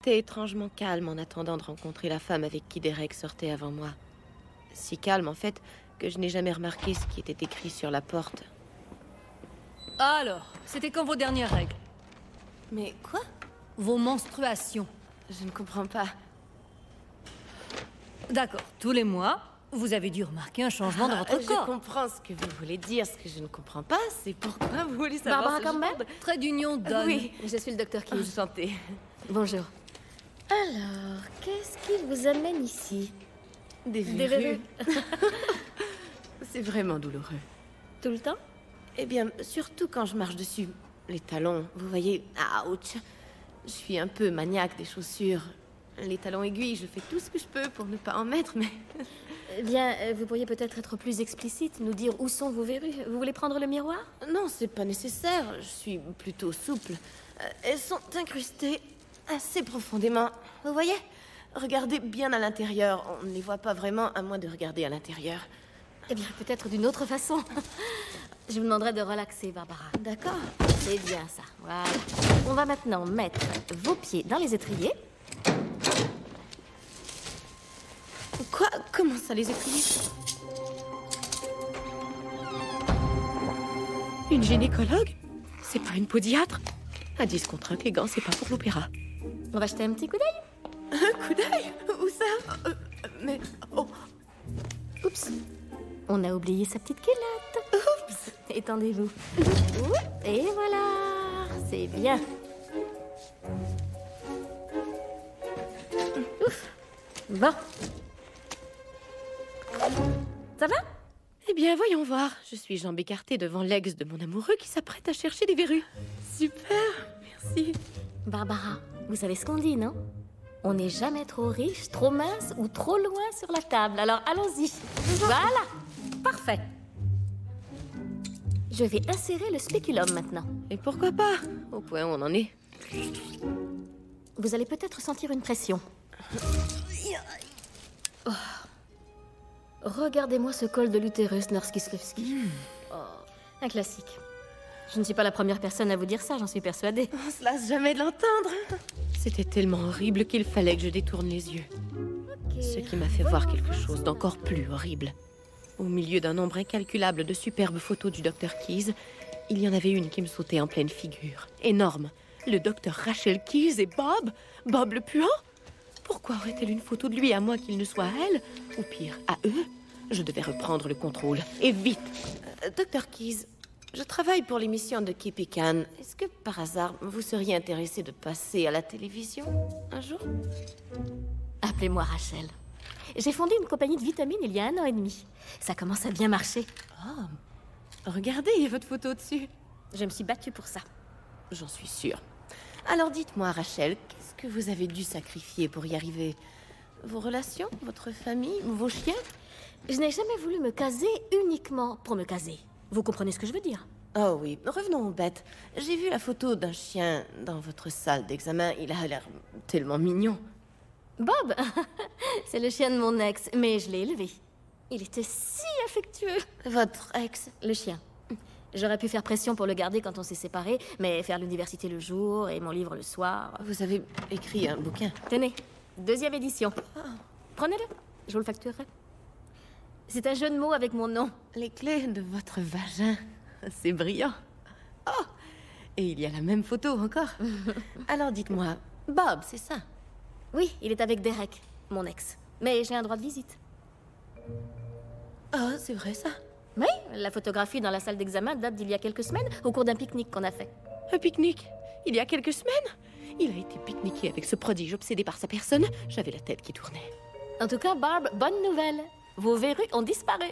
J'étais étrangement calme en attendant de rencontrer la femme avec qui Derek sortait avant moi. Si calme, en fait, que je n'ai jamais remarqué ce qui était écrit sur la porte. Alors, c'était quand vos dernières règles? Mais quoi? Vos menstruations. Je ne comprends pas. D'accord, tous les mois, vous avez dû remarquer un changement dans votre corps. Je comprends ce que vous voulez dire. Ce que je ne comprends pas, c'est pourquoi vous voulez savoir Barbara ce genre Campbell? Trait d'union donne. Oui, je suis le docteur Keyes. Enchantée. Bonjour. Alors, qu'est-ce qui vous amène ici? Des Des verrues. verrues. C'est vraiment douloureux. Tout le temps? Eh bien, surtout quand je marche dessus. Les talons, vous voyez, ouch. Je suis un peu maniaque des chaussures. Les talons aiguilles, je fais tout ce que je peux pour ne pas en mettre, mais... Eh bien, vous pourriez peut-être être plus explicite, nous dire où sont vos verrues. Vous voulez prendre le miroir? Non, c'est pas nécessaire. Je suis plutôt souple. Elles sont incrustées assez profondément. Vous voyez? Regardez bien à l'intérieur. On ne les voit pas vraiment, à moins de regarder à l'intérieur. Eh bien, peut-être d'une autre façon. Je vous demanderai de relaxer, Barbara. D'accord. C'est bien ça, voilà. On va maintenant mettre vos pieds dans les étriers. Quoi? Comment ça, les étriers? Une gynécologue? C'est pas une podiatre? À 10 contre 1 que les gants, c'est pas pour l'opéra. On va jeter un petit coup d'œil? Un coup d'œil? Où ça? Mais... Oh. Oups. On a oublié sa petite culotte. Oups. Étendez-vous. Ouh, et voilà. C'est bien. Ouf. Bon. Ça va? Eh bien, voyons voir. Je suis jambes écartées devant l'ex de mon amoureux qui s'apprête à chercher des verrues. Super, merci. Barbara, vous savez ce qu'on dit, non? On n'est jamais trop riche, trop mince ou trop loin sur la table. Alors allons-y. Voilà. Parfait. Je vais insérer le spéculum maintenant. Et pourquoi pas? Au point où on en est. Vous allez peut-être sentir une pression. Oh. Regardez-moi ce col de l'utérus, Nurse Kislewski. Oh, un classique. Je ne suis pas la première personne à vous dire ça, j'en suis persuadée. On se lasse jamais de l'entendre. C'était tellement horrible qu'il fallait que je détourne les yeux. Ce qui m'a fait voir quelque chose d'encore plus horrible. Au milieu d'un nombre incalculable de superbes photos du docteur Keyes, il y en avait une qui me sautait en pleine figure. Énorme. Le docteur Rachel Keyes et Bob? Bob le puant? Pourquoi aurait-elle une photo de lui à moins qu'il ne soit à elle? Ou pire, à eux? Je devais reprendre le contrôle. Et vite! Docteur Keyes, je travaille pour l'émission de Kippy Can. Est-ce que, par hasard, vous seriez intéressé de passer à la télévision un jour? Appelez-moi Rachel. J'ai fondé une compagnie de vitamines il y a 1 an et demi. Ça commence à bien marcher. Oh, regardez, il y a votre photo dessus. Je me suis battue pour ça. J'en suis sûre. Alors dites-moi, Rachel, qu'est-ce que vous avez dû sacrifier pour y arriver? Vos relations, votre famille, vos chiens? Je n'ai jamais voulu me caser uniquement pour me caser. Vous comprenez ce que je veux dire? Oh oui, revenons aux bêtes. J'ai vu la photo d'un chien dans votre salle d'examen. Il a l'air tellement mignon. Bob, c'est le chien de mon ex, mais je l'ai élevé. Il était si affectueux. Votre ex? Le chien. J'aurais pu faire pression pour le garder quand on s'est séparés, mais faire l'université le jour et mon livre le soir... Vous avez écrit un bouquin. Tenez, 2e édition. Prenez-le, je vous le facturerai. C'est un jeu de mots avec mon nom. Les clés de votre vagin. C'est brillant. Oh! Et il y a la même photo encore. Alors dites-moi, Bob, c'est ça? Oui, il est avec Derek, mon ex. Mais j'ai un droit de visite. Oh, c'est vrai ça? Oui, la photographie dans la salle d'examen date d'il y a quelques semaines, au cours d'un pique-nique qu'on a fait. Un pique-nique? Il y a quelques semaines? Il a été pique-niqué avec ce prodige obsédé par sa personne. J'avais la tête qui tournait. En tout cas, Barb, bonne nouvelle. Vos verrues ont disparu.